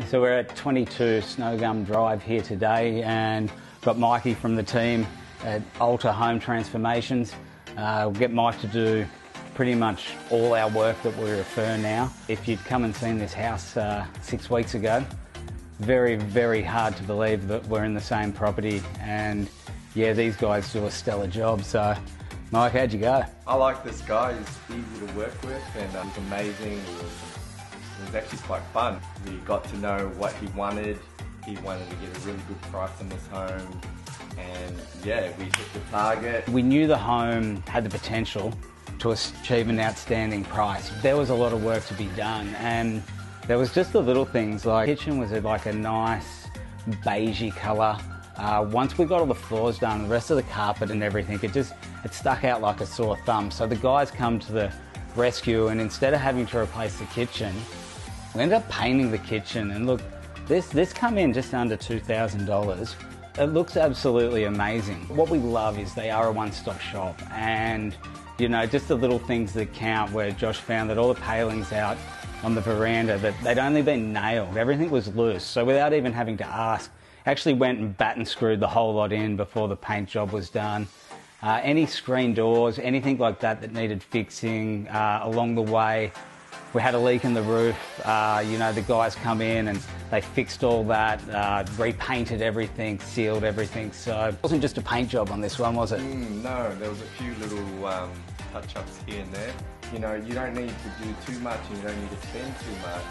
So we're at 22 Snowgum Drive here today, and got Mikey from the team at Alta Home Transformations. We'll get Mike to do pretty much all our work that we refer now. If you'd come and seen this house 6 weeks ago, very, very hard to believe that we're in the same property, and yeah, these guys do a stellar job. So Mike, how'd you go? I like this guy. He's easy to work with, and he's amazing. It was actually quite fun. We got to know what he wanted. He wanted to get a really good price on this home, and yeah, we hit the target. We knew the home had the potential to achieve an outstanding price. There was a lot of work to be done, and there was just the little things, like the kitchen was like a nice beigey colour. Once we got all the floors done, the rest of the carpet and everything, it stuck out like a sore thumb. So the guys come to the rescue, and instead of having to replace the kitchen, we ended up painting the kitchen. And look, this come in just under $2,000. It looks absolutely amazing. What we love is they are a one-stop shop, and you know, just the little things that count, where Josh found that all the palings out on the veranda, that they'd only been nailed. Everything was loose. So without even having to ask, actually went and bat and screwed the whole lot in before the paint job was done. Any screen doors, anything like that that needed fixing along the way. We had a leak in the roof, you know, the guys come in and they fixed all that, repainted everything, sealed everything. So it wasn't just a paint job on this one, was it? No, there was a few little touch-ups here and there. You know, you don't need to do too much, and you don't need to spend too much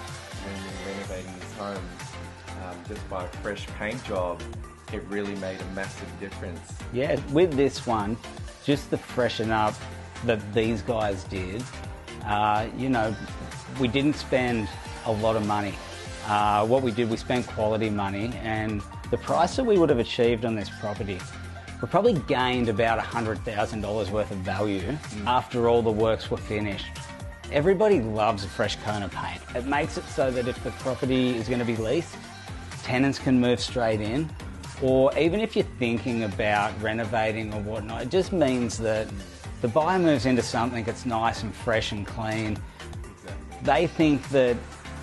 when you're renovating these homes. Just by a fresh paint job, it really made a massive difference. Yeah, with this one, just the freshen up that these guys did, you know, we didn't spend a lot of money. What we did, we spent quality money, and the price that we would have achieved on this property, we probably gained about $100,000 worth of value after all the works were finished. Everybody loves a fresh coat of paint. It makes it so that if the property is going to be leased, tenants can move straight in, or even if you're thinking about renovating or whatnot, it just means that the buyer moves into something that's nice and fresh and clean. They think that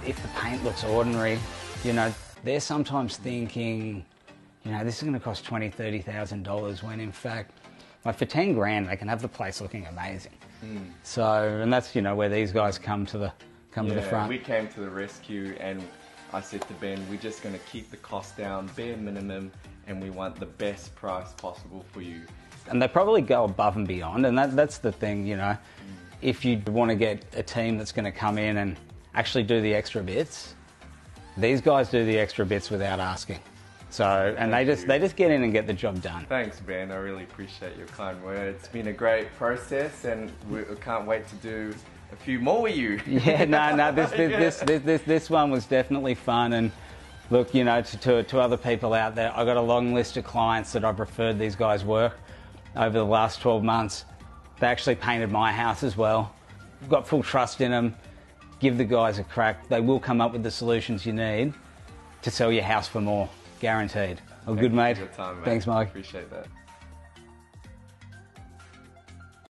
if the paint looks ordinary, you know, they're sometimes thinking, you know, this is going to cost $20,000, $30,000, when in fact, like for 10 grand, they can have the place looking amazing. So, and that's, you know, where these guys come to the front. We came to the rescue, and I said to Ben, we're just going to keep the cost down, bare minimum, and we want the best price possible for you. And they probably go above and beyond, and that's the thing, you know. If you want to get a team that's going to come in and actually do the extra bits, these guys do the extra bits without asking. So, and they just get in and get the job done. Thanks, Ben. I really appreciate your kind words. It's been a great process, and we can't wait to do a few more with you. Yeah, no, this one was definitely fun. And look, you know, to other people out there, I've got a long list of clients that I've referred these guys' work over the last 12 months. They actually painted my house as well. I've got full trust in them. Give the guys a crack. They will come up with the solutions you need to sell your house for more. Guaranteed. Well, good, mate. Thanks for your time, mate. Thanks, Mike. Appreciate that.